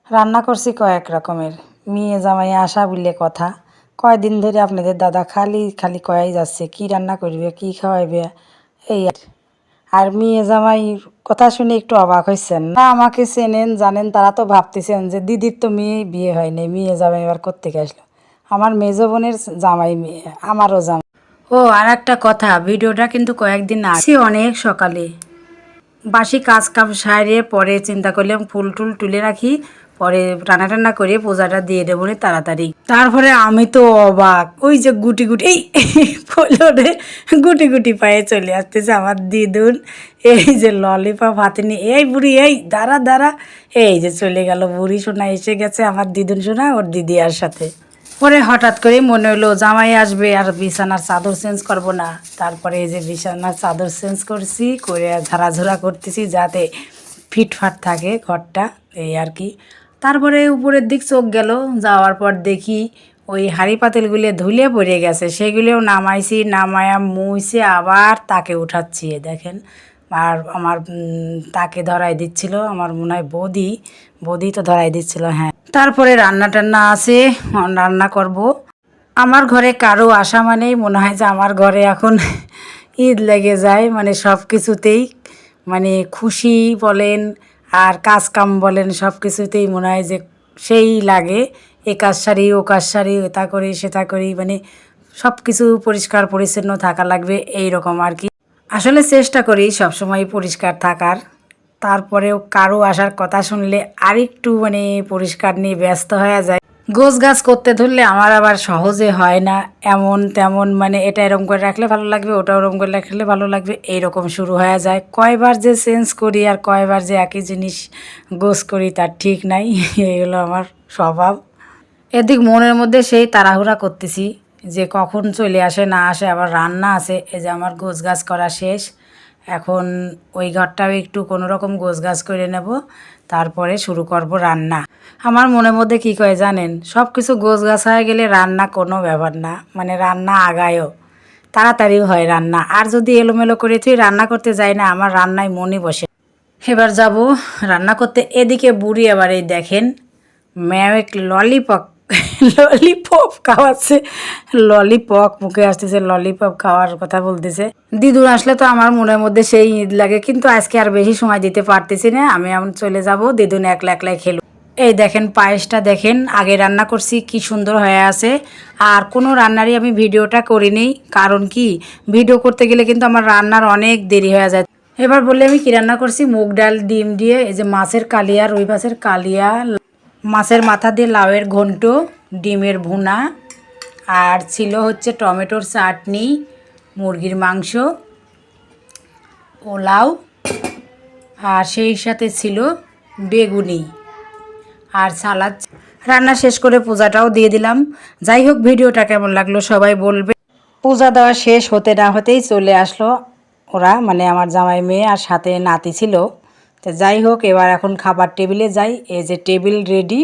রান্না করছি কয়েক রকমের। মেয়ে জামাই আসা বললে কথা। কয়দিন ধরে আপনাদের দাদা খালি খালি কয়াই যাচ্ছে কি রান্না করবে কি খাওয়াইবে এই আর মেয়ে জামাই কথা শুনে একটু অবাক হয়েছেন না। আমাকে চেনেন জানেন, তারা তো ভাবতেছেন যে দিদির তো মেয়ে বিয়ে হয়নি, মেয়ে জামাই এবার কোত্থেকে আসলো। আমার মেজো বোনের জামাই মেয়ে, আমারও জামাই। ও আর একটা কথা, ভিডিওটা কিন্তু কয়েকদিন আগে অনেক সকালে বাসি কাজ কাম সারে পরে চিন্তা করলাম ফুল টুল তুলে রাখি, পরে রান্না টান্না করে পূজাটা দিয়ে দেবো তাড়াতাড়ি। তারপরে আমি তো অবাক, ওই যে গুটি গুটি এই ফলরে গুটি গুটি পায়ে চলে আসতেছে আমার দিদুন। এই যে ললিপপ হাতে নিয়ে, এই বুড়ি এই দাঁড়া দাঁড়া, এই যে চলে গেল বুড়ি সোনা, এসে গেছে আমার দিদুন সোনা ওর দিদি আর সাথে। পরে হঠাৎ করেই মনে হলো জামাই আসবে আর বিছানার চাদর চেঞ্জ করব না। তারপরে এই যে বিছানার চাদর চেঞ্জ করছি, করে ঝাড়াঝোড়া করতেছি যাতে ফিটফাট থাকে ঘরটা, এই আর কি। তারপরে উপরের দিক চোখ গেল, যাওয়ার পর দেখি ওই হাঁড়ি পাতিলগুলো ধুলে পড়ে গেছে, সেগুলোও নামাইছি, নামায়া মুইছে আবার তাকে উঠাচ্ছি। দেখেন আর আমার তাকে ধরাই দিচ্ছিল, আমার মনে হয় বৌদি বৌদি তো ধরাই দিচ্ছিল, হ্যাঁ। তারপরে রান্না টান্না আছে, রান্না করব। আমার ঘরে কারো আসা মানেই মনে হয় যে আমার ঘরে এখন ঈদ লেগে যায়, মানে সব কিছুতেই, মানে খুশি বলেন আর কাজ কাম বলেন সব কিছুতেই মনে হয় যে সেই লাগে। এ কাজ সারি ও কাজ সারি, এটা করি সেটা করি, মানে সব কিছু পরিষ্কার পরিচ্ছন্ন থাকা লাগবে এই রকম আর কি। আসলে চেষ্টা করি সবসময় পরিষ্কার থাকার, তারপরেও কারো আসার কথা শুনলে আরেকটু মানে পরিষ্কার নিয়ে ব্যস্ত হয়ে যায়। গোছ গাছ করতে ধরলে আমার আবার সহজে হয় না, এমন তেমন, মানে এটা এরকম করে রাখলে ভালো লাগবে, ওটা ওরকম করে রাখলে ভালো লাগবে, এইরকম শুরু হয়ে যায়। কয়বার যে চেঞ্জ করি আর কয়বার যে একই জিনিস গোছ করি তার ঠিক নাই। এইগুলো আমার স্বভাব। এদিক মনের মধ্যে সেই তাড়াহুড়া করতেছি যে কখন চলে আসে না আসে, আবার রান্না আছে। এই যে আমার গোছ গাছ করা শেষ, এখন ওই ঘরটাও একটু কোনো রকম গোছ গাছ করে নেব, তারপরে শুরু করব রান্না। আমার মনের মধ্যে কী কয় জানেন, সব কিছু গোছ গাছ হয়ে গেলে রান্না কোনো ব্যাপার না, মানে রান্না আগায়ও তাড়াতাড়িও হয় রান্না। আর যদি এলোমেলো করে তুই রান্না করতে যাই না, আমার রান্নায় মনই বসে। এবার যাব রান্না করতে। এদিকে বুড়ি আবার এই দেখেন ম্যাও এক ললিপপ ললিপপ খাওয়াচ্ছে, ললিপপ মুখে আসতেছে, ললিপপ খাওয়ার কথা বলতেছে। দিদুন আসলে তো আমার মনের মধ্যে সেই ঈদ লাগে, কিন্তু আজকে আর বেশি সময় দিতে পারতেছি না, আমি এখন চলে যাব। দিদুন একলা একলাই খেলো। এই দেখেন পায়েসটা দেখেন, আগে রান্না করছি কি সুন্দর হয়ে আছে। আর কোনো রান্নারই আমি ভিডিওটা করিনি, কারণ কি ভিডিও করতে গেলে কিন্তু আমার রান্নার অনেক দেরি হয়ে যায়। এবার বললে আমি কী রান্না করছি, মুগ ডাল ডিম দিয়ে, এই যে মাছের কালিয়া, রুই মাছের কালিয়া, মাছের মাথা দিয়ে লাউয়ের ঘন্ট, ডিমের ভুনা, আর ছিল হচ্ছে টমেটোর চাটনি, মুরগির মাংস, পোলাও, আর সেই সাথে ছিল বেগুনি আর সালাদ। রান্না শেষ করে পূজাটাও দিয়ে দিলাম। যাই হোক, ভিডিওটা কেমন লাগলো সবাই বলবে। পূজা দেওয়া শেষ হতে না হতেই চলে আসলো ওরা, মানে আমার জামাই মেয়ে আর সাথে নাতি ছিল। তো যাই হোক, এবার এখন খাবার টেবিলে যাই। এই যে টেবিল রেডি,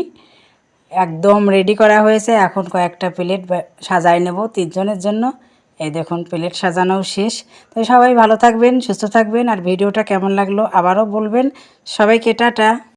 একদম রেডি করা হয়েছে। এখন কয়েকটা প্লেট সাজাই নেব 3 জনের জন্য। এই দেখুন প্লেট সাজানোও শেষ। তো সবাই ভালো থাকবেন, সুস্থ থাকবেন, আর ভিডিওটা কেমন লাগলো আবারও বলবেন। সবাইকে টাটা।